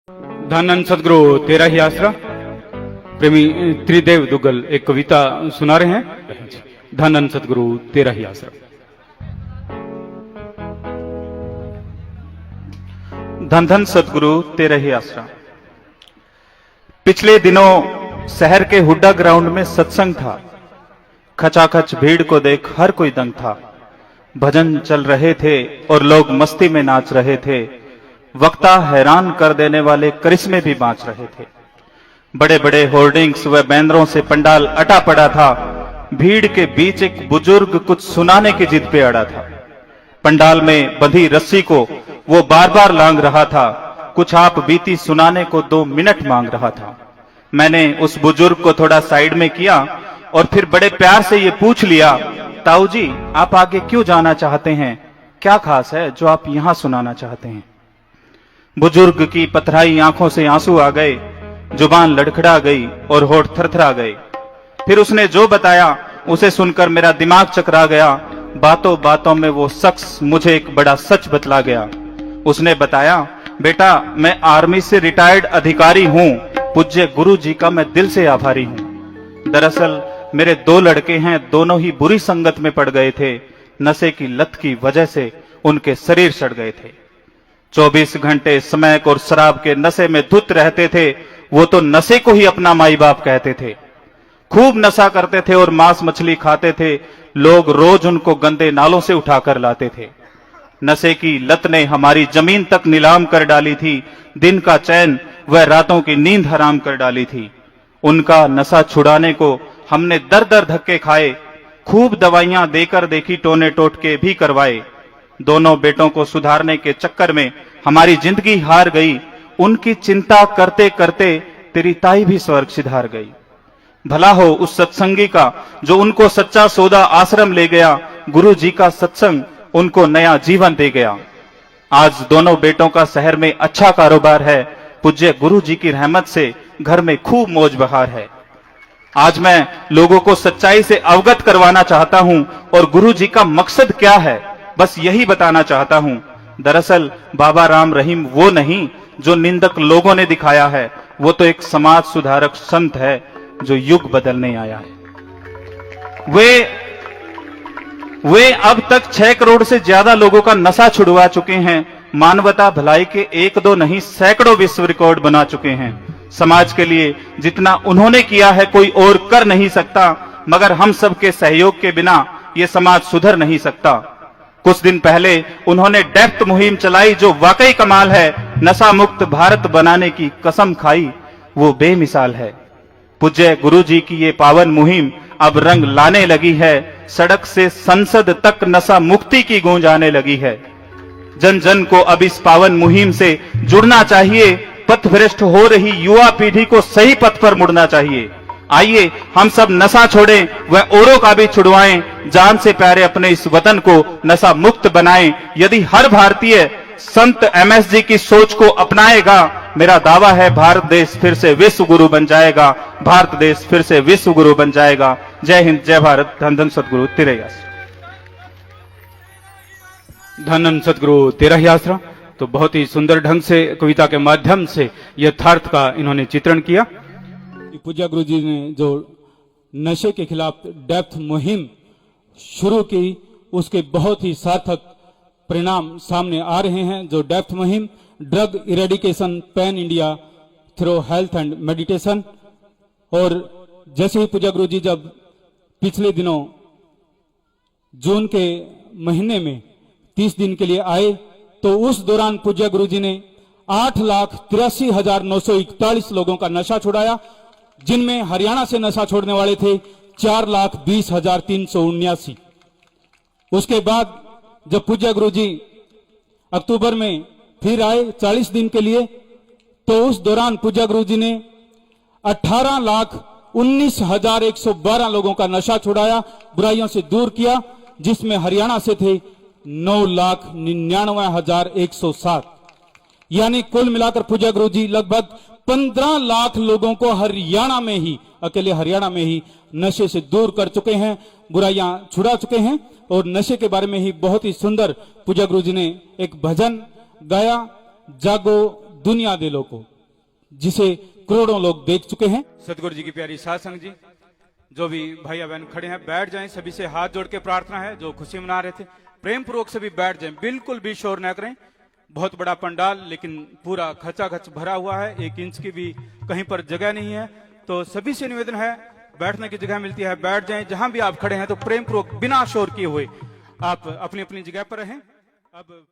धन्नन सदगुरु तेरा ही आसरा। प्रेमी त्रिदेव दुग्गल एक कविता सुना रहे हैं। धन्नन सदगुरु तेरा ही आसरा। धन धन सदगुरु तेरा ही आसरा। पिछले दिनों शहर के हुड्डा ग्राउंड में सत्संग था। खचाखच भीड़ को देख हर कोई दंग था। भजन चल रहे थे और लोग मस्ती में नाच रहे थे। वक्ता हैरान कर देने वाले करिश्मे भी बांच रहे थे। बड़े बड़े होर्डिंग्स व बैनरों से पंडाल अटा पड़ा था। भीड़ के बीच एक बुजुर्ग कुछ सुनाने की जिद पे अड़ा था। पंडाल में बंधी रस्सी को वो बार बार लांग रहा था। कुछ आप बीती सुनाने को 2 मिनट मांग रहा था। मैंने उस बुजुर्ग को थोड़ा साइड में किया और फिर बड़े प्यार से ये पूछ लिया, ताऊ जी आप आगे क्यों जाना चाहते हैं? क्या खास है जो आप यहां सुनाना चाहते हैं? बुजुर्ग की पथराई आंखों से आंसू आ गए, जुबान लड़खड़ा गई और होठ थरथरा गए। फिर उसने जो बताया उसे सुनकर मेरा दिमाग चकरा गया। बातों बातों में वो शख्स मुझे एक बड़ा सच बतला गया। उसने बताया, बेटा मैं आर्मी से रिटायर्ड अधिकारी हूं। पूज्य गुरु जी का मैं दिल से आभारी हूं। दरअसल मेरे 2 लड़के हैं, दोनों ही बुरी संगत में पड़ गए थे। नशे की लत की वजह से उनके शरीर सड़ गए थे। 24 घंटे स्मैक और शराब के नशे में धुत रहते थे। वो तो नशे को ही अपना माई बाप कहते थे। खूब नशा करते थे और मांस मछली खाते थे। लोग रोज उनको गंदे नालों से उठाकर लाते थे। नशे की लत ने हमारी जमीन तक नीलाम कर डाली थी। दिन का चैन व रातों की नींद हराम कर डाली थी। उनका नशा छुड़ाने को हमने दर दर धक्के खाए। खूब दवाइयां देकर देखी, टोने टोटके भी करवाए। दोनों बेटों को सुधारने के चक्कर में हमारी जिंदगी हार गई। उनकी चिंता करते करते तेरी ताई भी स्वर्ग सिधार गई। भला हो उस सत्संगी का जो उनको सच्चा सौदा आश्रम ले गया। गुरु जी का सत्संग उनको नया जीवन दे गया। आज दोनों बेटों का शहर में अच्छा कारोबार है। पूज्य गुरु जी की रहमत से घर में खूब मौज बहार है। आज मैं लोगों को सच्चाई से अवगत करवाना चाहता हूं और गुरु जी का मकसद क्या है बस यही बताना चाहता हूं। दरअसल बाबा राम रहीम वो नहीं जो निंदक लोगों ने दिखाया है। वो तो एक समाज सुधारक संत है जो युग बदलने आया है। वे अब तक 6 करोड़ से ज्यादा लोगों का नशा छुड़वा चुके हैं। मानवता भलाई के 1-2 नहीं सैकड़ों विश्व रिकॉर्ड बना चुके हैं। समाज के लिए जितना उन्होंने किया है कोई और कर नहीं सकता। मगर हम सबके सहयोग के बिना ये समाज सुधर नहीं सकता। कुछ दिन पहले उन्होंने डेप्थ मुहिम चलाई जो वाकई कमाल है। नशा मुक्त भारत बनाने की कसम खाई, वो बेमिसाल है। पूज्य गुरु जी की ये पावन मुहिम अब रंग लाने लगी है। सड़क से संसद तक नशा मुक्ति की गूंज आने लगी है। जन जन को अब इस पावन मुहिम से जुड़ना चाहिए। पथभ्रष्ट हो रही युवा पीढ़ी को सही पथ पर मुड़ना चाहिए। आइए हम सब नशा छोड़ें व औरों का भी छुड़वाएं। जान से प्यारे अपने इस वतन को नशा मुक्त बनाएं। यदि हर भारतीय संत MSG की सोच को अपनाएगा, मेरा दावा है भारत देश फिर से विश्व गुरु बन जाएगा। भारत देश फिर से विश्व गुरु बन जाएगा। जय हिंद, जय भारत। धन धन सदगुरु तेरा ही आसरा। धन्नन सदगुरु तेरा ही आसरा। तो बहुत ही सुंदर ढंग से कविता के माध्यम से यथार्थ का इन्होंने चित्रण किया। पूज्य गुरु जी ने जो नशे के खिलाफ डेप्थ मुहिम शुरू की, उसके बहुत ही सार्थक परिणाम सामने आ रहे हैं। जो डेप्थ मुहिम drug eradication pan India through health and meditation. और जैसे ही पूज्य गुरु जी जब पिछले दिनों जून के महीने में 30 दिन के लिए आए तो उस दौरान पूज्य गुरु जी ने 8,83,941 लोगों का नशा छुड़ाया, जिनमें हरियाणा से नशा छोड़ने वाले थे 4,20,379। उसके बाद जब पूज्य गुरु जी अक्टूबर में फिर आए 40 दिन के लिए तो उस दौरान पूज्य गुरु जी ने 18,19,112 लोगों का नशा छुड़ाया, बुराइयों से दूर किया, जिसमें हरियाणा से थे 9,99,107। यानी कुल मिलाकर पूज्य गुरु जी लगभग 15 लाख लोगों को हरियाणा में ही, अकेले हरियाणा में ही नशे से दूर कर चुके हैं, बुराइयां छुड़ा चुके हैं। और नशे के बारे में ही बहुत ही सुंदर पूज्य गुरु जी ने एक भजन गाया, जागो दुनिया दे लो को। जिसे करोड़ों लोग देख चुके हैं। सतगुरु जी की प्यारी साध संगत जी, जो भी भाई बहन खड़े हैं बैठ जाएं, सभी से हाथ जोड़ के प्रार्थना है। जो खुशी मना रहे थे प्रेम पूर्वक सभी बैठ जाएं, बिल्कुल भी शोर न करें। बहुत बड़ा पंडाल लेकिन पूरा खचाखच भरा हुआ है, 1 इंच की भी कहीं पर जगह नहीं है। तो सभी से निवेदन है, बैठने की जगह मिलती है बैठ जाएं। जहां भी आप खड़े हैं तो प्रेम पूर्वक बिना शोर किए हुए आप अपनी अपनी जगह पर रहें। अब